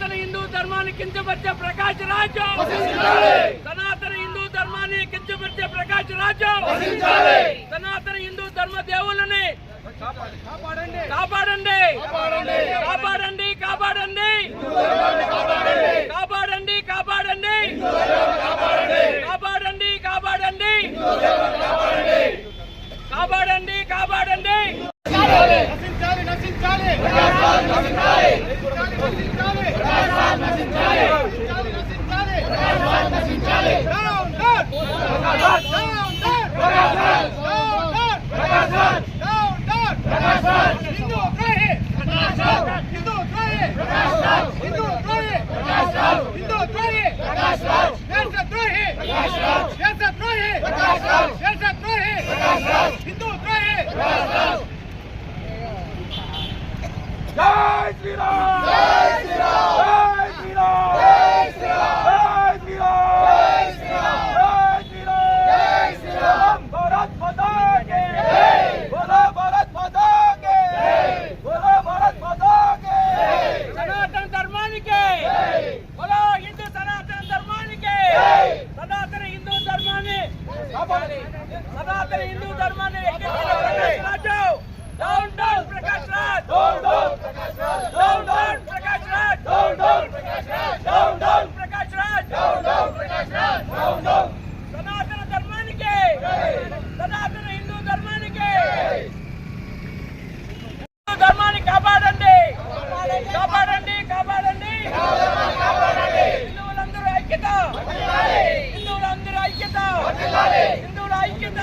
సనాతన హిందూ ధర్మాన్ని కించపరిచే ప్రకాష్ రాజ్, సనాతన హిందూ ధర్మాన్ని కించపరిచే ప్రకాష్ రాజ్, సనాతన హిందూ ధర్మ దేవుళ్ళని కాపాడండి కాపాడండి కాపాడండి కాపాడండి కాపాడండి కాపాడండి కాపాడండి కాపాడండి కాపాడండి కాపాడండి నశించాలి నశించాలి నశించాలి జై శ్రీరామ్ జై శ్రీరామ్ జై శ్రీరామ్ జై శ్రీరామ్ జై శ్రీరామ్ జై శ్రీరామ్ జై శ్రీరామ్ భారత్ మాతా కీ జై బోలో భారత్ మాతా కీ జై బోలో భారత్ మాతా కీ జై సనాతన ధర్మానికి జై బోలో హిందూ సనాతన ధర్మానికి జై సనాతన హిందూ ధర్మాన్ని కాపాడాలి సనాతన హిందూ ధర్మాన్ని ఎక్కించిన Prakash Raj down down Prakash Raj down down Prakash Raj down down Prakash Raj down down Prakash Raj down down Prakash Raj down down Prakash Raj down down సనాతన ధర్మానికి సనాతన హిందూ ధర్మానికి హిందూ ధర్మాన్ని కాపాడండి కాపాడండి కాపాడండి హిందువులందరూ ఐక్యత హిందువులందరూ ఐక్యత హిందువుల ఐక్యత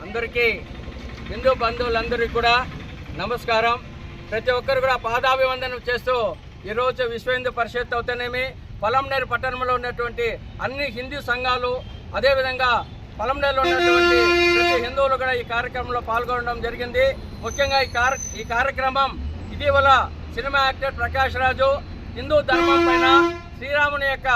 అందరికీ హిందూ బంధువులందరికీ కూడా నమస్కారం. ప్రతి ఒక్కరు కూడా పాదాభివందనం చేస్తూ ఈరోజు విశ్వ హిందూ పరిషత్ అవుతేనేమి పొలంనేరు పట్టణంలో ఉన్నటువంటి అన్ని హిందూ సంఘాలు అదేవిధంగా పొలంనేరులో ఉన్నటువంటి ప్రతి హిందువులు కూడా ఈ కార్యక్రమంలో పాల్గొనడం జరిగింది. ముఖ్యంగా ఈ కార్యక్రమం ఇటీవల సినిమా యాక్టర్ ప్రకాష్ రాజు హిందూ ధర్మం పైన శ్రీరాముని యొక్క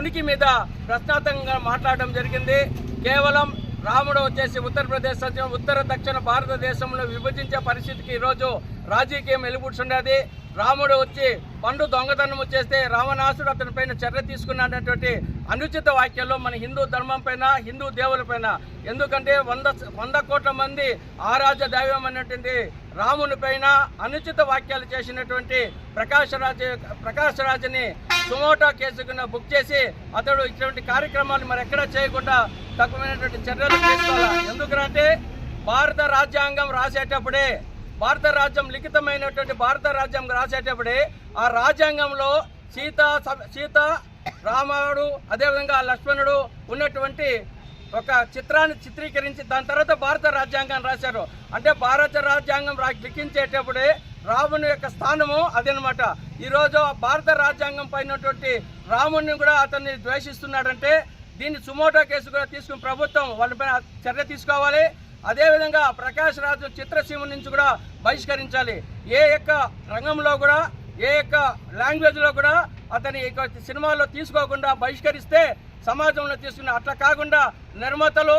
ఉనికి మీద ప్రశ్నార్థకంగా మాట్లాడడం జరిగింది. కేవలం రాముడు వచ్చేసి ఉత్తరప్రదేశ్ ఉత్తర దక్షిణ భారతదేశంలో విభజించే పరిస్థితికి ఈరోజు రాజకీయం వెలుగుతుండేది. రాముడు వచ్చి పండు దొంగతనం చేస్తే రావణాసుడు అతని పైన చర్య తీసుకున్నటువంటి అనుచిత వాక్యాలు మన హిందూ ధర్మం పైన హిందూ దేవుల పైన. ఎందుకంటే 100 కోట్ల మంది ఆరాధ్య దైవం అనేటువంటి రాముని పైన అనుచిత వాక్యాలు చేసినటువంటి ప్రకాష్ రాజ్ని సుమోటో కేసు కింద బుక్ చేసి అతడు ఇటువంటి కార్యక్రమాలు మరి ఎక్కడా చేయకుండా తక్కువైనటువంటి చర్యలు తీసుకోవాలి. ఎందుకంటే భారత రాజ్యాంగం రాసేటప్పుడే లిఖితమైనటువంటి భారత రాజ్యాంగం రాసేటప్పుడే ఆ రాజ్యాంగంలో సీత రాముడు అదేవిధంగా లక్ష్మణుడు ఉన్నటువంటి ఒక చిత్రాన్ని చిత్రీకరించి దాని తర్వాత భారత రాజ్యాంగాన్ని రాశారు. అంటే భారత రాజ్యాంగం లిఖించేటప్పుడే రాముని యొక్క స్థానము అదనమాట. ఈరోజు భారత రాజ్యాంగం పైనటువంటి రాముని కూడా అతన్ని ద్వేషిస్తున్నాడంటే దీన్ని సుమోటో కేసు కూడా తీసుకుని ప్రభుత్వం వాళ్ళపైన చర్య తీసుకోవాలి. అదేవిధంగా ప్రకాష్ రాజు చిత్రసీమ నుంచి కూడా బహిష్కరించాలి. ఏ యొక్క రంగంలో కూడా ఏ యొక్క లాంగ్వేజ్లో కూడా అతని సినిమాల్లో తీసుకోకుండా బహిష్కరిస్తే సమాజంలో తీసుకున్న అట్లా కాకుండా నిర్మాతలు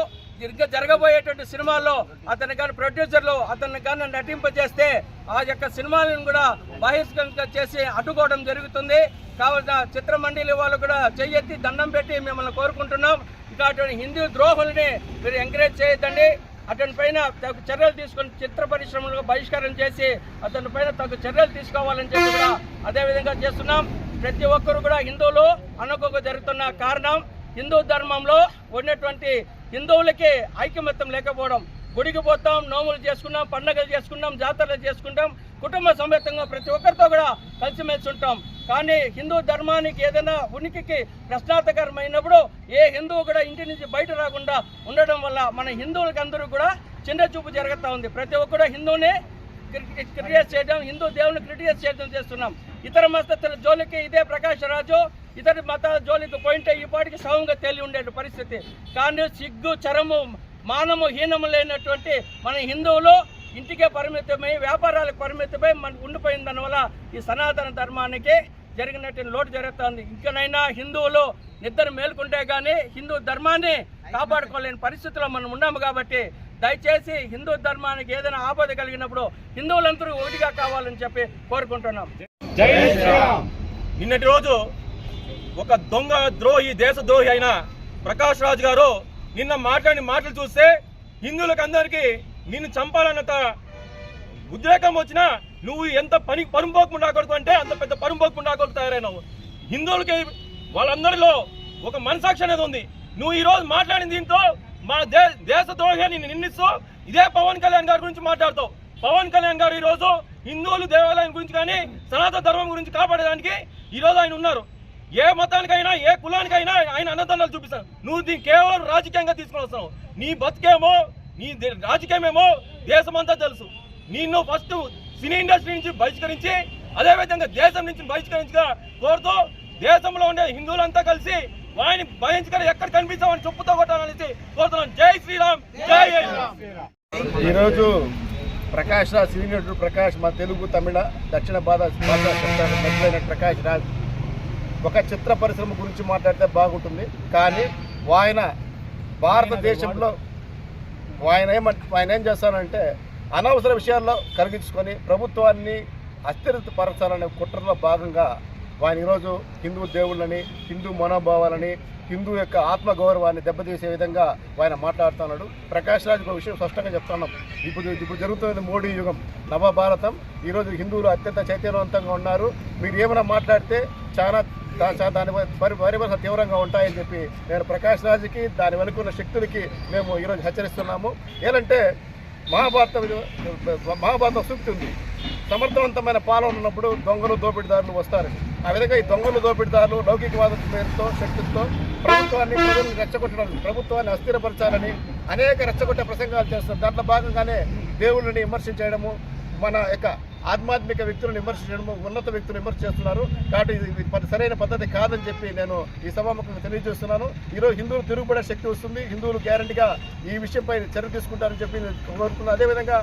జరగబోయేటువంటి సినిమాల్లో అతని కానీ ప్రొడ్యూసర్లు అతన్ని కానీ నటింపజేస్తే ఆ యొక్క సినిమాలను కూడా బహిష్కరణ చేసి అడ్డుకోవడం జరుగుతుంది. కావున చిత్రమండలి వాళ్ళు కూడా చెయ్యెత్తి దండం పెట్టి మిమ్మల్ని కోరుకుంటున్నాం. ఇక హిందూ ద్రోహుల్ని మీరు ఎంకరేజ్ చేయొద్దండి. అతని పైన తగు చర్యలు తీసుకొని చిత్ర పరిశ్రమలకు బహిష్కారం చేసి అతని పైన తగు చర్యలు తీసుకోవాలని చెప్పి కూడా అదేవిధంగా చేస్తున్నాం. ప్రతి ఒక్కరు కూడా హిందువులు అనుకోక జరుగుతున్న కారణం హిందూ ధర్మంలో ఉన్నటువంటి హిందువులకి ఐకమత్యం లేకపోవడం. గుడికి పోతాం, నోములు చేసుకున్నాం, పండుగలు చేసుకున్నాం, జాతరలు చేసుకుంటాం, కుటుంబ సమేతంగా ప్రతి ఒక్కరితో కూడా కలిసిమెలిసి ఉంటాం. కానీ హిందూ ధర్మానికి ఏదైనా ఉనికికి ప్రశ్నార్థకరమైనప్పుడు ఏ హిందువు కూడా ఇంటి నుంచి బయట రాకుండా ఉండడం వల్ల మన హిందువులకి అందరూ కూడా చిన్న చూపు జరుగుతూ ఉంది. ప్రతి ఒక్కరు హిందువుని క్రిటిసైజ్ చేయడం, హిందూ దేవుని క్రిటిసైజ్ చేయడం చేస్తున్నాం. ఇతర మతస్థుల జోలికి ఇదే ప్రకాష్ రాజు ఇతర మతాల జోలికి పోయింటే ఈ పాటికి సౌంగా తేలి ఉండే పరిస్థితి. కానీ సిగ్గు చరము మానము హీనము లేనటువంటి మన హిందువులు ఇంటికే పరిమితమై వ్యాపారాలకు పరిమితమై మనకు ఉండిపోయిన దానివల్ల ఈ సనాతన ధర్మానికి జరిగినటువంటి లోటు జరుగుతుంది. ఇంకనైనా హిందువులు నిద్ర మేల్కొంటే కానీ హిందూ ధర్మాన్ని కాపాడుకోలేని పరిస్థితిలో మనం ఉన్నాము. కాబట్టి దయచేసి హిందూ ధర్మానికి ఏదైనా ఆపద కలిగినప్పుడు హిందువులందరూ ఒకటిగా కావాలని చెప్పి కోరుకుంటున్నాం. జై శ్రీరామ్. నిన్నటి రోజు ఒక దొంగ ద్రోహి, దేశ ద్రోహి అయిన ప్రకాష్ రాజ్ గారు నిన్న మాట్లాడిన మాటలు చూస్తే హిందువులకు అందరికీ నిన్ను చంపాలన్నంత ఉద్రేకం వచ్చినా నువ్వు ఎంత పరుంపోకుండా కొడుకు అంటే అంత పెద్ద పరుంపోకుండా కొడుకు తయారైనావు. హిందువులకి వాళ్ళందరిలో ఒక మనసాక్షి అనేది ఉంది. నువ్వు ఈరోజు మాట్లాడిన దీంతో మా దేశ ద్రోహాన్ని నిందిస్తూ ఇదే పవన్ కళ్యాణ్ గారి గురించి మాట్లాడతావు. పవన్ కళ్యాణ్ గారు ఈరోజు హిందువులు దేవాలయం గురించి కానీ సనాతన ధర్మం గురించి కాపాడడానికి ఈరోజు ఆయన ఉన్నారు. ఏ మతానికైనా ఏ కులానికైనా ఆయన అన్నదండలు చూపిస్తాను. నువ్వు దీన్ని కేవలం రాజకీయంగా తీసుకొని వస్తావు. నీ బతికేమో నీ రాజకీయమేమో దేశమంతా తెలుసు. నిన్ను ఫస్ట్ సినీ ఇండస్ట్రీ నుంచి బహిష్కరించి అదేవిధంగా దేశం నుంచి బహిష్కరించగా కోరుతూ దేశంలో ఉండే హిందువులంతా కలిసి వారిని బహిష్కరి ఎక్కడ కనిపిస్తామని చెప్పుతో కొట్టాలనేసి కోరుతున్నాను. జై శ్రీరామ్, జై శ్రీరామ్. ఈరోజు ప్రకాష్ రాజ్, సీనియర్ ప్రకాష్, మా తెలుగు, తమిళ, దక్షిణ భాష ప్రకాష్ రాజ్ ఒక చిత్ర పరిశ్రమ గురించి మాట్లాడితే బాగుంటుంది. కానీ ఆయన భారతదేశంలో ఆయన ఏం చేస్తానంటే అనవసర విషయాల్లో కలిగించుకొని ప్రభుత్వాన్ని అస్థిరపరచాలనే కుట్రలో భాగంగా ఆయన ఈరోజు హిందూ దేవుళ్ళని, హిందూ మనోభావాలని, హిందూ యొక్క ఆత్మగౌరవాన్ని దెబ్బతీసే విధంగా ఆయన మాట్లాడుతున్నాడు. ప్రకాష్ రాజ్ ఒక విషయం స్పష్టంగా చెప్తున్నాం. ఇప్పుడు జరుగుతున్నది మోడీ యుగం, నవభారతం. ఈరోజు హిందువులు అత్యంత చైతన్యవంతంగా ఉన్నారు. మీరు ఏమైనా మాట్లాడితే దాని పరిభాష తీవ్రంగా ఉంటాయని చెప్పి నేను ప్రకాష్ రాజ్కి దాని వెనుకున్న శక్తులకి మేము ఈరోజు హెచ్చరిస్తున్నాము. ఏంటంటే మహాభారత సూక్తి ఉంది, సమర్థవంతమైన పాలన ఉన్నప్పుడు దొంగలు దోపిడీదారులు వస్తారు. ఆ విధంగా ఈ దొంగలు దోపిడీదారులు లౌకికవాద పేరుతో శక్తులతో ప్రజల్ని రెచ్చగొట్టడానికి, ప్రభుత్వాన్ని అస్థిరపరచాలని అనేక రెచ్చగొట్టే ప్రసంగాలు చేస్తారు. దాంట్లో భాగంగానే దేవుళ్ళని విమర్శించడము, మన యొక్క ఆధ్యాత్మిక వ్యక్తులను విమర్శించడము, ఉన్నత వ్యక్తులను విమర్శ చేస్తున్నారు. కాబట్టి ఇది సరైన పద్ధతి కాదని చెప్పి నేను ఈ సభాముఖంగా తెలియజేస్తున్నాను. ఈరోజు హిందువులు తిరుగుబడే శక్తి వస్తుంది. హిందువులు గ్యారంటీగా ఈ విషయంపై చర్య తీసుకుంటారని చెప్పి కోరుతున్నాను. అదేవిధంగా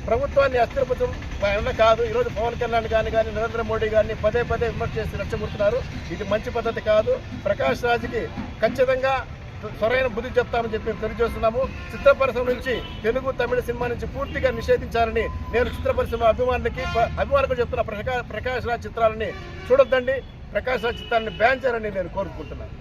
ప్రభుత్వాన్ని అస్థిరపరచడం కాదు. ఈరోజు పవన్ కళ్యాణ్ కానీ నరేంద్ర మోడీ గారిని పదే విమర్శ చేసి రెచ్చగొడుతున్నారు. ఇది మంచి పద్ధతి కాదు. ప్రకాష్ రాజ్కి ఖచ్చితంగా సరైన బుద్ధి చెప్తామని చెప్పి తెలియజేస్తున్నాము. చిత్ర పరిశ్రమ నుంచి తెలుగు, తమిళ సినిమా నుంచి పూర్తిగా నిషేధించాలని నేను చిత్ర పరిశ్రమ అభిమానులకు చెప్తున్న ప్రకాష్ రాజ్ చిత్రాలని చూడొద్దండి, ప్రకాష్ రాజ్ చిత్రాలని బ్యాన్ చేయాలని నేను కోరుకుంటున్నాను.